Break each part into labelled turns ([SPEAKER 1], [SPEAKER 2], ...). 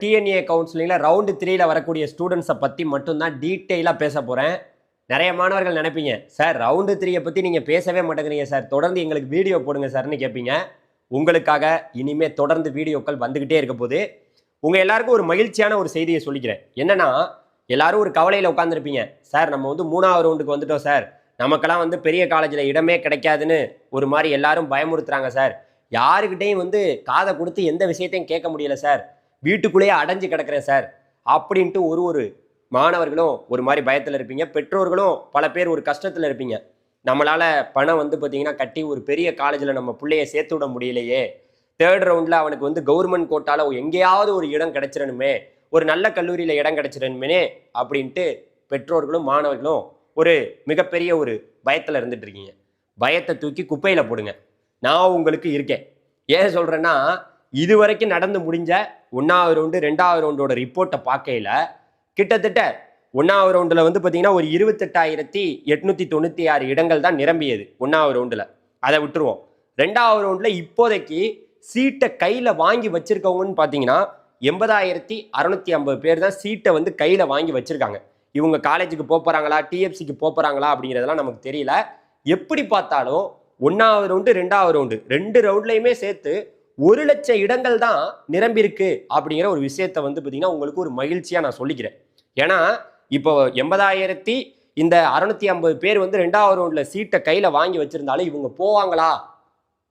[SPEAKER 1] DNA கவுன்சிலிங்கில் round 3ல வரக்கூடிய ஸ்டூடெண்ட்ஸை பற்றி மட்டும்தான் டீட்டெயிலாக பேச போகிறேன். நிறைய மாணவர்கள் நினைப்பீங்க, சார் ரவுண்டு 3யை பற்றி நீங்கள் பேசவே மாட்டேங்கிறீங்க சார், தொடர்ந்து எங்களுக்கு வீடியோ போடுங்க சார்னு கேட்பீங்க. உங்களுக்காக இனிமேல் தொடர்ந்து வீடியோக்கள் வந்துக்கிட்டே இருக்க போது. உங்கள் எல்லாருக்கும் ஒரு மகிழ்ச்சியான ஒரு செய்தியை சொல்லிக்கிறேன். என்னென்னா, எல்லாரும் ஒரு கவலையில் உட்காந்துருப்பீங்க. சார் நம்ம வந்து 3வது ரவுண்டுக்கு வந்துட்டோம் சார், நமக்கெல்லாம் வந்து பெரிய காலேஜில் இடமே கிடைக்காதுன்னு ஒரு மாதிரி எல்லாரும் பயமுறுத்துறாங்க சார். யாருக்கிட்டையும் வந்து காதை கொடுத்து எந்த விஷயத்தையும் கேட்க முடியல சார், வீட்டுக்குள்ளேயே அடைஞ்சு கிடக்கிறேன் சார் அப்படின்ட்டு ஒரு மாணவர்களும் ஒரு மாதிரி பயத்தில் இருப்பீங்க. பெற்றோர்களும் பல பேர் ஒரு கஷ்டத்தில் இருப்பீங்க. நம்மளால் பணம் வந்து பார்த்தீங்கன்னா கட்டி ஒரு பெரிய காலேஜில் நம்ம பிள்ளைய சேர்த்து விட முடியலையே, 3rd ரவுண்டில் அவனுக்கு வந்து கவர்மெண்ட் கோட்டால எங்கேயாவது ஒரு இடம் கிடைச்சிடணுமே, ஒரு நல்ல கல்லூரியில் இடம் கிடைச்சிடணுமே அப்படின்ட்டு பெற்றோர்களும் மாணவர்களும் ஒரு மிகப்பெரிய ஒரு பயத்தில் இருந்துட்டு இருக்கீங்க. பயத்தை தூக்கி குப்பையில் போடுங்க, நான் உங்களுக்கு இருக்கேன். ஏன் சொல்கிறேன்னா, இது வரைக்கும் நடந்து முடிஞ்ச 1வது ரவுண்டு 2வது ரவுண்டோட ரிப்போர்ட்டை பார்க்கையில் கிட்டத்தட்ட 1வது ரவுண்டில் வந்து பார்த்தீங்கன்னா ஒரு 28,896 இடங்கள் தான் நிரம்பியது 1வது ரவுண்டில். அதை விட்டுருவோம். 2வது ரவுண்டில் இப்போதைக்கு சீட்டை கையில் வாங்கி வச்சிருக்கவங்கன்னு பார்த்தீங்கன்னா 80,650 பேர் தான் சீட்டை வந்து கையில் வாங்கி வச்சிருக்காங்க. இவங்க காலேஜுக்கு போகிறாங்களா, டிஎஃப்சிக்கு போகிறாங்களா அப்படிங்கிறதெல்லாம் நமக்கு தெரியல. எப்படி பார்த்தாலும் 1வது ரவுண்டு 2வது ரவுண்டு 2 ரவுண்ட்லையுமே சேர்த்து 1,00,000 இடங்கள் தான் நிரம்பியிருக்கு அப்படிங்கிற ஒரு விஷயத்தை வந்து பார்த்தீங்கன்னா உங்களுக்கு ஒரு மகிழ்ச்சியாக நான் சொல்லிக்கிறேன். ஏன்னா இப்போ 80,650 பேர் வந்து 2வது ரவுண்டில் சீட்டை கையில் வாங்கி வச்சிருந்தாலும் இவங்க போவாங்களா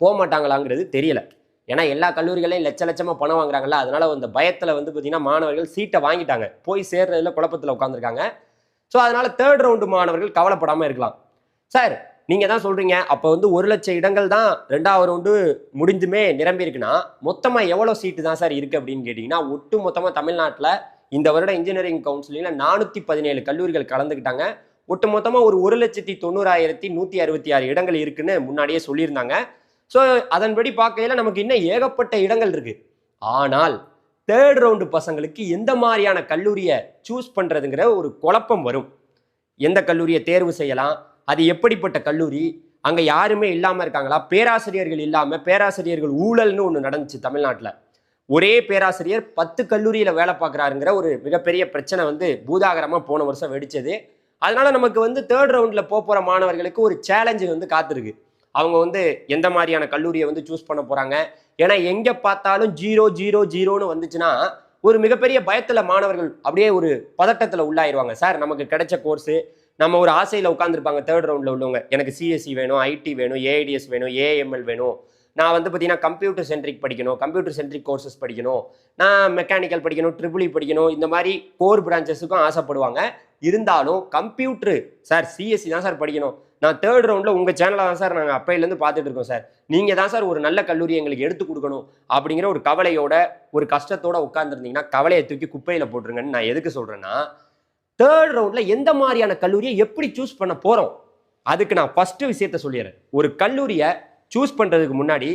[SPEAKER 1] போக மாட்டாங்களாங்கிறது தெரியல. ஏன்னா எல்லா கல்லூரிகளையும் லட்சமாக பணம் வாங்குறாங்கல்ல, அதனால அந்த பயத்தில் வந்து பார்த்தீங்கன்னா மாணவர்கள் சீட்டை வாங்கிட்டாங்க, போய் சேர்றதுல குழப்பத்தில் உட்காந்துருக்காங்க. ஸோ அதனால 3rd ரவுண்டு மாணவர்கள் கவலைப்படாமல் இருக்கலாம். சார் நீங்கள் தான் சொல்கிறீங்க, அப்போ வந்து 1,00,000 இடங்கள் தான் 2வது ரவுண்டு முடிஞ்சுமே நிரம்பி இருக்குன்னா மொத்தமாக எவ்வளோ சீட்டு தான் சார் இருக்குது அப்படின்னு கேட்டிங்கன்னா, ஒட்டு மொத்தமாக தமிழ்நாட்டில் இந்த வருடம் இன்ஜினியரிங் கவுன்சிலிங்கில் 417 கல்லூரிகள் கலந்துக்கிட்டாங்க. ஒட்டு மொத்தமாக ஒரு 1,90,166 இடங்கள் இருக்குன்னு முன்னாடியே சொல்லியிருந்தாங்க. ஸோ அதன்படி பார்க்கையில் நமக்கு இன்னும் ஏகப்பட்ட இடங்கள் இருக்குது. ஆனால் 3rd ரவுண்டு பசங்களுக்கு எந்த மாதிரியான கல்லூரியை சூஸ் பண்ணுறதுங்கிற ஒரு குழப்பம் வரும். எந்த கல்லூரியை தேர்வு செய்யலாம், அது எப்படிப்பட்ட கல்லூரி, அங்கே யாருமே இல்லாமல் இருக்காங்களா, பேராசிரியர்கள் இல்லாமல் பேராசிரியர்கள் ஊழல்னு ஒன்று நடந்துச்சு தமிழ்நாட்டில். ஒரே பேராசிரியர் 10 கல்லூரியில் வேலை பார்க்குறாருங்கிற ஒரு மிகப்பெரிய பிரச்சனை வந்து பூதாகரமாக போன வருஷம் வெடிச்சது. அதனால நமக்கு வந்து 3rd ரவுண்டில் போகிற மாணவர்களுக்கு ஒரு சேலஞ்சு வந்து காத்திருக்கு. அவங்க வந்து எந்த மாதிரியான கல்லூரியை வந்து சூஸ் பண்ண போகிறாங்க. ஏன்னா எங்கே பார்த்தாலும் 0 வந்துச்சுன்னா ஒரு மிகப்பெரிய பயத்தில் மாணவர்கள் அப்படியே ஒரு பதட்டத்தில் உள்ளாயிருவாங்க. சார் நமக்கு கிடைச்ச கோர்ஸு, நம்ம ஒரு ஆசையில் உட்காந்துருப்பாங்க 3rd ரவுண்டில் உள்ளவங்க, எனக்கு சிஎஸ்சி வேணும், ஐடி வேணும், ஏஐடிஎஸ் வேணும், ஏஎம்எல் வேணும், நான் வந்து பார்த்தீங்கன்னா கம்ப்யூட்டர் சென்ட்ரிக் படிக்கணும், கம்ப்யூட்டர் சென்ட்ரிக் கோர்சஸ் படிக்கணும், நான் மெக்கானிக்கல் படிக்கணும், ட்ரிபிள் படிக்கணும், இந்த மாதிரி கோர் பிரான்ச்சஸுக்கும் ஆசைப்படுவாங்க. இருந்தாலும் கம்ப்யூட்ரு சார் சிஎஸ்சி தான் சார் படிக்கணும், நான் 3rd ரவுண்டில் உங்கள் சேனலை தான் சார் நாங்கள் அப்பையிலேருந்து பார்த்துட்டு இருக்கோம் சார், நீங்கள் தான் சார் ஒரு நல்ல கல்லூரி எங்களுக்கு எடுத்து கொடுக்கணும் அப்படிங்கிற ஒரு கவலையோட ஒரு கஷ்டத்தோட உட்காந்துருந்தீங்கன்னா கவலையை தூக்கி குப்பையில் போட்டுருங்கன்னு நான் எதுக்கு சொல்கிறேன்னா, 3rd ரவுண்டில் எந்த மாதிரியான கல்லூரியை எப்படி சூஸ் பண்ண போகிறோம் அதுக்கு நான் ஃபஸ்ட்டு விஷயத்த சொல்லிடுறேன். ஒரு கல்லூரியை சூஸ் பண்ணுறதுக்கு முன்னாடி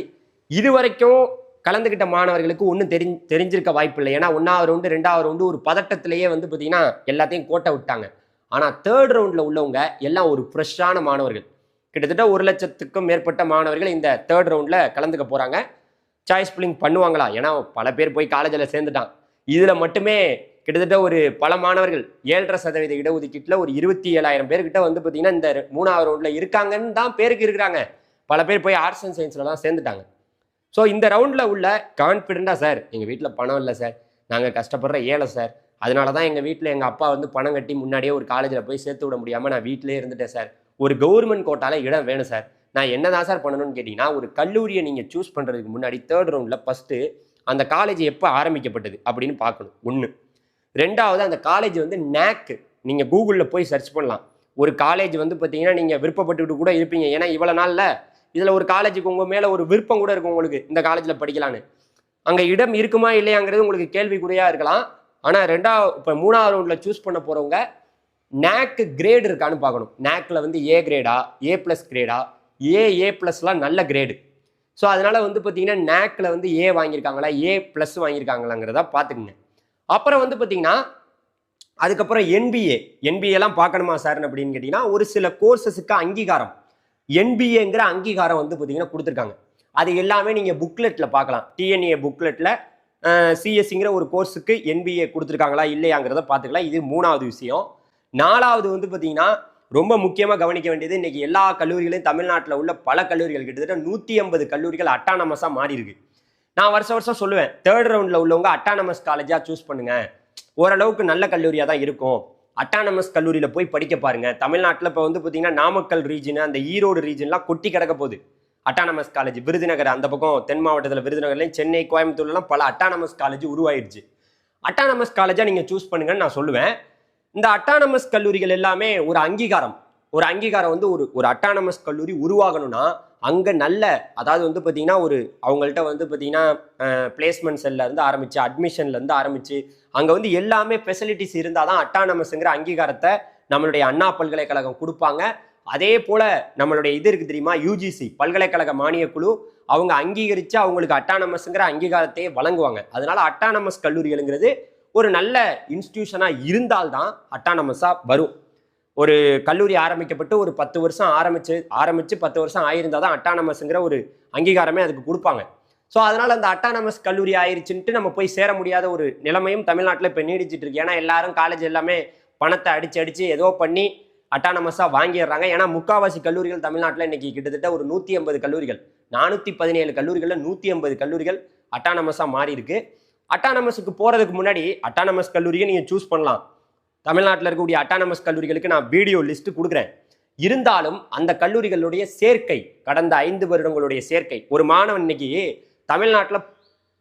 [SPEAKER 1] இது வரைக்கும் கலந்துக்கிட்ட மாணவர்களுக்கு ஒன்றும் தெரிஞ்சிருக்க வாய்ப்பு இல்லை. ஏன்னா 1வது ரவுண்டு 2வது ரவுண்டு ஒரு பதட்டத்திலேயே வந்து பார்த்தீங்கன்னா எல்லாத்தையும் கோட்டை விட்டாங்க. ஆனால் 3rd ரவுண்டில் உள்ளவங்க எல்லாம் ஒரு ஃப்ரெஷ்ஷான மாணவர்கள். கிட்டத்தட்ட 1,00,000க்கும் மேற்பட்ட மாணவர்கள் இந்த 3rd ரவுண்டில் கலந்துக்க போகிறாங்க. சாய்ஸ் ஃபில்லிங் பண்ணுவாங்களா? ஏன்னா பல பேர் போய் காலேஜில் சேர்ந்துட்டான். இதில் மட்டுமே கிட்டத்தட்ட ஒரு பல மாணவர்கள் 7.5% இடஒதுக்கீட்டில் ஒரு 27,000 பேர்கிட்ட வந்து பார்த்தீங்கன்னா இந்த 3வது ரவுண்டில் இருக்காங்கன்னு தான் பேருக்கு இருக்கிறாங்க. பல பேர் போய் ஆர்ட்ஸ் அண்ட் சயின்ஸில் தான் சேர்ந்துட்டாங்க. ஸோ இந்த ரவுண்டில் உள்ள கான்ஃபிடென்ட்டாக, சார் எங்கள் வீட்டில் பணம் இல்லை சார், நாங்கள் கஷ்டப்படுற ஏழை சார், அதனால தான் எங்கள் வீட்டில் எங்கள் அப்பா வந்து பணம் கட்டி முன்னாடியே ஒரு காலேஜில் போய் சேர்த்து விட முடியாமல் நான் வீட்டிலே இருந்துட்டேன் சார், ஒரு கவர்மெண்ட் கோட்டால இடம் வேணும் சார், நான் என்ன தான் சார் பண்ணணும்னு கேட்டிங்கன்னா, ஒரு கல்லூரியை நீங்கள் சூஸ் பண்ணுறதுக்கு முன்னாடி 3rd ரவுண்டில் ஃபஸ்ட்டு அந்த காலேஜ் எப்போ ஆரம்பிக்கப்பட்டது அப்படின்னு பார்க்கணும். 1. 2வது, அந்த காலேஜ் வந்து NAC நீங்கள் கூகுளில் போய் சர்ச் பண்ணலாம். ஒரு காலேஜ் வந்து பார்த்தீங்கன்னா நீங்கள் விருப்பப்பட்டுக்கிட்டு கூட இருப்பீங்க. ஏன்னா இவ்வளோ நாளில் இதில் ஒரு காலேஜுக்கு உங்கள் மேலே ஒரு விருப்பம் கூட இருக்கும் உங்களுக்கு, இந்த காலேஜில் படிக்கலான்னு. அங்கே இடம் இருக்குமா இல்லையாங்கிறது உங்களுக்கு கேள்விக்குறியாக இருக்கலாம். ஆனால் இப்போ 3வது ரவுண்டில் சூஸ் பண்ண போகிறவங்க NAC கிரேடு இருக்கான்னு பார்க்கணும். NACல வந்து ஏ கிரேடா, A+ கிரேடா, A+லாம் நல்ல கிரேடு. ஸோ அதனால் வந்து பார்த்தீங்கன்னா NACல வந்து ஏ வாங்கியிருக்காங்களா, A+ வாங்கியிருக்காங்களாங்கிறத பார்த்துக்குங்க. அப்புறம் வந்து பார்த்தீங்கன்னா அதுக்கப்புறம் என்பிஏலாம் பார்க்கணுமா சார் அப்படின்னு கேட்டிங்கன்னா, ஒரு சில கோர்சஸுக்கு அங்கீகாரம் என்பிஏங்கிற அங்கீகாரம் வந்து பார்த்தீங்கன்னா கொடுத்துருக்காங்க. அது எல்லாமே நீங்கள் புக்லெட்டில் பார்க்கலாம். டிஎன்ஏ புக்லெட்டில் சிஎஸ்சிங்கிற ஒரு கோர்ஸுக்கு என்பிஏ கொடுத்துருக்காங்களா இல்லையாங்கிறத பார்த்துக்கலாம். இது 3வது விஷயம். 4வது வந்து பார்த்தீங்கன்னா ரொம்ப முக்கியமாக கவனிக்க வேண்டியது, இன்னைக்கு எல்லா கல்லூரிகளையும் தமிழ்நாட்டில் உள்ள பல கல்லூரிகள் கிட்டத்தட்ட 150 கல்லூரிகள் அட்டானமஸாக மாறி இருக்கு. நான் வருஷம் சொல்லுவேன், 3rd ரவுண்டில் உள்ளவங்க அட்டானமஸ் காலேஜாக சூஸ் பண்ணுங்க, ஓரளவுக்கு நல்ல கல்லூரியாக தான் இருக்கும், அட்டானமஸ் கல்லூரியில் போய் படிக்க பாருங்க. தமிழ்நாட்டில் இப்போ வந்து பார்த்தீங்கன்னா நாமக்கல் ரீஜன், அந்த ஈரோடு ரீஜன்லாம் கொட்டி கிடக்க போகுது அட்டானமஸ் காலேஜ். விருதுநகர் அந்த பக்கம் தென் மாவட்டத்தில் விருதுநகர்லையும் சென்னை கோயம்புத்தூர்லாம் பல அட்டானமஸ் காலேஜ் உருவாயிடுச்சு. அட்டானமஸ் காலேஜாக நீங்கள் சூஸ் பண்ணுங்கன்னு நான் சொல்லுவேன். இந்த அட்டானமஸ் கல்லூரிகள் எல்லாமே ஒரு அங்கீகாரம் வந்து ஒரு அட்டானமஸ் கல்லூரி உருவாகணும்னா அங்கே நல்ல, அதாவது வந்து பார்த்தீங்கன்னா அவங்கள்ட்ட வந்து பார்த்தீங்கன்னா பிளேஸ்மெண்ட் செல்லேருந்து ஆரம்பித்து அட்மிஷன்லேருந்து ஆரம்பித்து அங்கே வந்து எல்லாமே ஃபெசிலிட்டிஸ் இருந்தால் தான் அட்டானமஸ்ங்கிற அங்கீகாரத்தை நம்மளுடைய அண்ணா பல்கலைக்கழகம் கொடுப்பாங்க. அதே போல் நம்மளுடைய இது இருக்குது தெரியுமா, யூஜிசி பல்கலைக்கழக மானியக் குழு, அவங்க அங்கீகரித்து அவங்களுக்கு அட்டானமஸ்ங்கிற அங்கீகாரத்தையே வழங்குவாங்க. அதனால அட்டானமஸ் கல்லூரிகள்ங்கிறது ஒரு நல்ல இன்ஸ்டிடியூஷனாக இருந்தால்தான் அட்டானமஸாக வரும். ஒரு கல்லூரி ஆரம்பிக்கப்பட்டு ஒரு 10 வருஷம் ஆரம்பித்து 10 வருஷம் ஆயிருந்தால் தான் அட்டானமஸ்ங்கிற ஒரு அங்கீகாரமே அதுக்கு கொடுப்பாங்க. ஸோ அதனால் அந்த அட்டானமஸ் கல்லூரி ஆயிடுச்சுன்ட்டு நம்ம போய் சேர முடியாத ஒரு நிலைமையும் தமிழ்நாட்டில் இப்போ நீடிச்சிட்டு இருக்கு. ஏன்னா எல்லாரும் காலேஜ் எல்லாமே பணத்தை அடிச்சு ஏதோ பண்ணி அட்டானமஸாக வாங்கிடுறாங்க. ஏன்னா முக்காவாசி கல்லூரிகள் தமிழ்நாட்டில் இன்னைக்கு கிட்டத்தட்ட ஒரு 150 கல்லூரிகள், 417 கல்லூரிகளில் 150 கல்லூரிகள் அட்டானமஸாக மாறி இருக்கு. அட்டானமஸுக்கு போகிறதுக்கு முன்னாடி அட்டானமஸ் கல்லூரியை நீங்கள் சூஸ் பண்ணலாம். தமிழ்நாட்டில் இருக்கக்கூடிய அட்டானமஸ் கல்லூரிகளுக்கு நான் வீடியோ லிஸ்ட் கொடுக்குறேன். இருந்தாலும் அந்த கல்லூரிகளுடைய சேர்க்கை, கடந்த 5 வருடங்களுடைய சேர்க்கை, ஒரு மாணவன் இன்னைக்கு தமிழ்நாட்டில்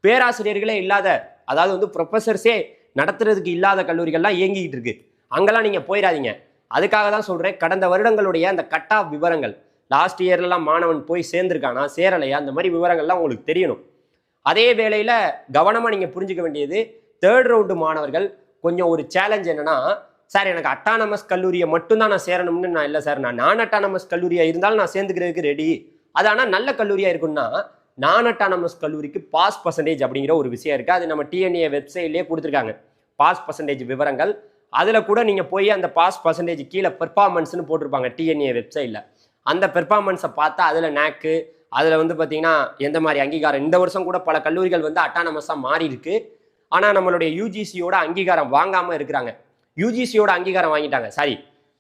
[SPEAKER 1] பேராசிரியர்களே இல்லாத, அதாவது வந்து ப்ரொஃபஸர்ஸே நடத்துறதுக்கு இல்லாத கல்லூரிகள்லாம் இயங்கிக்கிட்டு இருக்கு. அங்கெல்லாம் நீங்கள் போயிடாதீங்க. அதுக்காக தான் சொல்கிறேன், கடந்த வருடங்களுடைய அந்த கட் ஆஃப் விவரங்கள், லாஸ்ட் இயர்லாம் மாணவன் போய் சேர்ந்துருக்கானா சேரலையா, அந்த மாதிரி விவரங்கள்லாம் உங்களுக்கு தெரியணும். அதே வேளையில் கவனமாக நீங்கள் புரிஞ்சுக்க வேண்டியது, 3rd ரவுண்டு மாணவர்கள் கொஞ்சம் ஒரு சேலஞ்ச் என்னன்னா, சார் எனக்கு அட்டானமஸ் கல்லூரியை மட்டும்தான் நான் சேரணும்னு நான் இல்லை சார், நான் அட்டானமஸ் கல்லூரியாக இருந்தாலும் நான் சேர்ந்துக்கிறதுக்கு ரெடி. அது ஆனால் நல்ல கல்லூரியாக இருக்குன்னா நான் அட்டானமஸ் கல்லூரிக்கு பாஸ் பர்சன்டேஜ் அப்படிங்கிற ஒரு விஷயம் இருக்குது. அது நம்ம டிஎன்ஏ வெப்சைட்லேயே கொடுத்துருக்காங்க பாஸ் பர்சன்டேஜ் விவரங்கள். அதில் கூட நீங்கள் போய் அந்த பாஸ் பர்சன்டேஜ் கீழே பெர்ஃபார்மன்ஸ்னு போட்டிருப்பாங்க டிஎன்ஏ வெப்சைட்டில். அந்த பெர்ஃபார்மன்ஸை பார்த்தா அதில் நேக்கு, அதில் வந்து பார்த்தீங்கன்னா எந்த மாதிரி அங்கீகாரம், இந்த வருஷம் கூட பல கல்லூரிகள் வந்து அட்டானமஸாக மாறி இருக்கு. ஆனால் நம்மளுடைய யூஜிசியோட அங்கீகாரம் வாங்காமல் இருக்கிறாங்க. யூஜிசியோட அங்கீகாரம் வாங்கிட்டாங்க, சாரி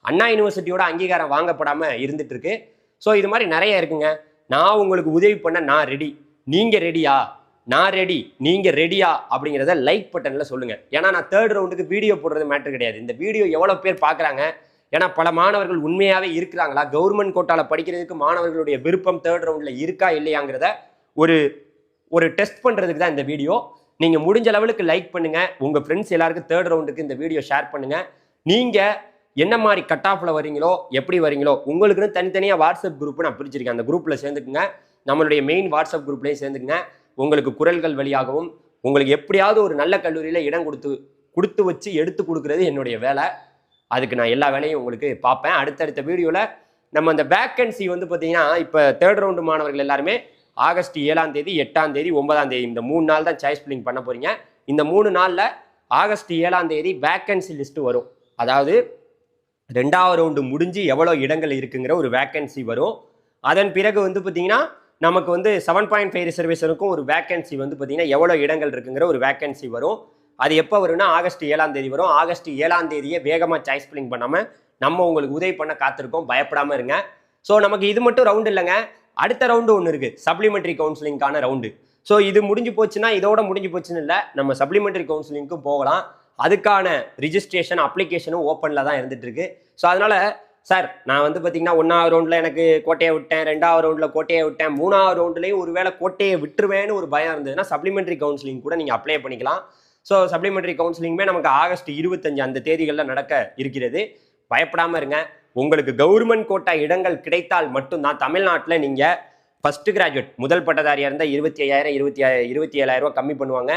[SPEAKER 1] அண்ணா யூனிவர்சிட்டியோட அங்கீகாரம் வாங்கப்படாமல் இருந்துட்டு இருக்கு. ஸோ இது மாதிரி நிறைய இருக்குங்க. நான் உங்களுக்கு உதவி பண்ண நான் ரெடி, நீங்கள் ரெடியா, நான் ரெடி, நீங்கள் ரெடியா அப்படிங்கிறத லைக் பட்டனில் சொல்லுங்கள். ஏன்னா நான் 3rd ரவுண்டுக்கு வீடியோ போடுறது மேட்டர் கிடையாது. இந்த வீடியோ எவ்வளோ பேர் பார்க்குறாங்க, ஏன்னா பல மாணவர்கள் உண்மையாகவே இருக்கிறாங்களா, கவர்மெண்ட் கோட்டாவில் படிக்கிறதுக்கு மாணவர்களுடைய விருப்பம் 3rd ரவுண்டில் இருக்கா இல்லையாங்கிறத ஒரு டெஸ்ட் பண்ணுறதுக்கு தான் இந்த வீடியோ. நீங்கள் முடிஞ்ச லெவலுக்கு லைக் பண்ணுங்கள், உங்கள் ஃப்ரெண்ட்ஸ் எல்லாருக்கும் 3rd ரவுண்டுக்கு இந்த வீடியோ ஷேர் பண்ணுங்கள். நீங்கள் என்ன மாதிரி கட் ஆஃபில் வரீங்களோ, எப்படி வரீங்களோ, உங்களுக்குன்னு தனித்தனியாக வாட்ஸ்அப் குரூப் நான் பிரிச்சிருக்கேன். அந்த குரூப்பில் சேர்ந்துக்குங்க, நம்மளுடைய மெயின் வாட்ஸ்அப் குரூப்லேயும் சேர்ந்துக்குங்க. உங்களுக்கு குரல்கள் வழியாகவும் உங்களுக்கு எப்படியாவது ஒரு நல்ல கல்லூரியில் இடம் கொடுத்து வச்சு எடுத்து கொடுக்குறது என்னுடைய வேலை. அதுக்கு நான் எல்லா வேலையும் உங்களுக்கு பார்ப்பேன். அடுத்தடுத்த வீடியோவில் நம்ம அந்த வேக்கன்சி வந்து பார்த்தீங்கன்னா, இப்போ 3rd ரவுண்டு மாணவர்கள் எல்லாருமே ஆகஸ்ட் 7ஆம் தேதி, 8ஆம் தேதி, 9ஆம் தேதி இந்த 3 நாள் தான் சாய்ஸ் ஃபில்லிங் பண்ண போறீங்க. இந்த 3 நாளில் ஆகஸ்ட் 7ஆம் தேதி வேக்கன்சி லிஸ்ட் வரும். அதாவது 2வது ரவுண்டு முடிஞ்சு எவ்வளோ இடங்கள் இருக்குங்கிற ஒரு வேக்கன்சி வரும். அதன் பிறகு வந்து பார்த்தீங்கன்னா நமக்கு வந்து 7.5 ரிசர்வேஷனுக்கும் ஒரு வேக்கன்சி வந்து பார்த்தீங்கன்னா எவ்வளோ இடங்கள் இருக்குங்கிற ஒரு வேக்கன்சி வரும். அது எப்போ வரும்னா ஆகஸ்ட் 7ஆம் தேதி வரும். ஆகஸ்ட் 7ஆம் தேதியே வேகமாக சாய்ஸ் ஃபில்லிங் பண்ணாமல் நம்ம உங்களுக்கு உதவி பண்ண காத்திருக்கோம், பயப்படாமல் இருங்க. ஸோ நமக்கு இது மட்டும் ரவுண்டு இல்லைங்க, அடுத்த ரவுண்டு ஒன்று இருக்குது, சப்ளிமெண்ட்ரி கவுன்சிலிங்கான ரவுண்டு. ஸோ இது முடிஞ்சு போச்சுன்னா இதோட முடிஞ்சு போச்சுன்னு இல்லை, நம்ம சப்ளிமெண்ட்ரி கவுன்சிலிங்க்கும் போகலாம். அதுக்கான ரிஜிஸ்ட்ரேஷன் அப்ளிகேஷனும் ஓப்பனில் தான் இருந்துட்டு இருக்கு. ஸோ அதனால் சார் நான் வந்து பார்த்தீங்கன்னா 1வது ரவுண்டில் எனக்கு கோட்டையை விட்டேன், 2வது ரவுண்டில் கோட்டையை விட்டேன், 3வது ரவுண்ட்லேயும் ஒருவேளை கோட்டையை விட்டுருவேன்னு ஒரு பயம் இருந்ததுன்னா சப்ளிமெண்ட்ரி கவுன்சிலிங் கூட நீங்கள் அப்ளை பண்ணிக்கலாம். ஸோ சப்ளிமெண்ட்ரி கவுன்சிலிங்குமே நமக்கு ஆகஸ்ட் 25 அந்த தேதிகளில் நடக்க இருக்கிறது. பயப்படாமல் இருங்க. உங்களுக்கு கவர்மெண்ட் கோட்டா இடங்கள் கிடைத்தால் மட்டும்தான் தமிழ்நாட்டில் நீங்கள் ஃபர்ஸ்ட் கிராஜுவேட் முதல் பட்டதாரியாக இருந்தால் 25,000 27,000 கம்மி பண்ணுவாங்க.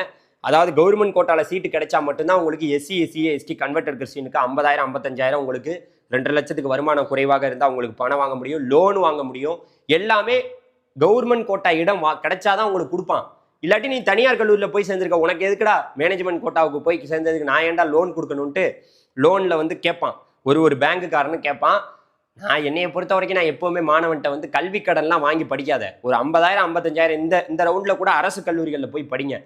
[SPEAKER 1] அதாவது கவர்மெண்ட் கோட்டாவில் சீட்டு கிடைச்சா மட்டும்தான் உங்களுக்கு எஸ்சி எஸ்டி கன்வெர்டட் கிறிஸ்டினுக்கு 50,000 55,000 உங்களுக்கு 2 லட்சத்துக்கு வருமானம் குறைவாக இருந்தால் உங்களுக்கு பணம் வாங்க முடியும், லோன் வாங்க முடியும். எல்லாமே கவர்மெண்ட் கோட்டா இடம் கிடைச்சாதான் உங்களுக்கு கொடுப்பான். இல்லாட்டி நீ தனியார் கல்லூரியில் போய் சேர்ந்துருக்க, உனக்கு எதுக்குடா மேனேஜ்மெண்ட் கோட்டாவுக்கு போய் சேர்ந்ததுக்கு நான் ஏன்டா லோன் கொடுக்கணுன்ட்டு லோனில் வந்து கேட்பான், ஒரு பேங்குக்காரனு கேட்பான். நான் என்னையை பொறுத்த வரைக்கும் நான் எப்போவுமே மாணவன்கிட்ட வந்து கல்வி கடன்லாம் வாங்கி படிக்காத, ஒரு 50,000 55,000 இந்த ரவுண்டில் கூட அரசு கல்லூரிகளில் போய் படிங்க.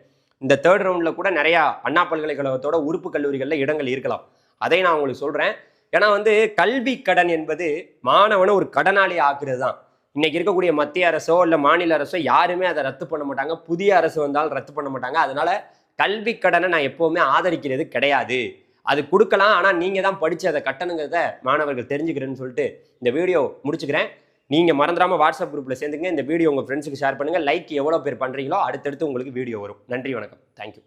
[SPEAKER 1] இந்த தேர்ட் ரவுண்டில் கூட நிறையா அண்ணா பல்கலைக்கழகத்தோட உறுப்பு கல்லூரிகளில் இடங்கள் இருக்கலாம். அதை நான் உங்களுக்கு சொல்கிறேன். ஏன்னா வந்து கல்வி கடன் என்பது மாணவனை ஒரு கடனாளி ஆக்குறது தான். இன்னைக்கு இருக்கக்கூடிய மத்திய அரசோ இல்லை மாநில அரசோ யாருமே அதை ரத்து பண்ண மாட்டாங்க. புதிய அரசு வந்தாலும் ரத்து பண்ண மாட்டாங்க. அதனால கல்வி கடனை நான் எப்போவுமே ஆதரிக்கிறது கிடையாது. அது கொடுக்கலாம், ஆனால் நீங்கள் தான் படித்து அதை கட்டணுங்கிறத மாணவர்கள் தெரிஞ்சுக்கிறேன்னு சொல்லிட்டு இந்த வீடியோ முடிச்சுக்கிறேன். நீங்கள் மறந்துடாமல் வாட்ஸ்அப் குரூப்பில் சேர்ந்துங்க. இந்த வீடியோ உங்கள் ஃப்ரெண்ட்ஸுக்கு ஷேர் பண்ணுங்கள். லைக் எவ்வளோ பேர் பண்ணுறீங்களோ அடுத்தடுத்து உங்களுக்கு வீடியோ வரும். நன்றி, வணக்கம், தேங்க்யூ.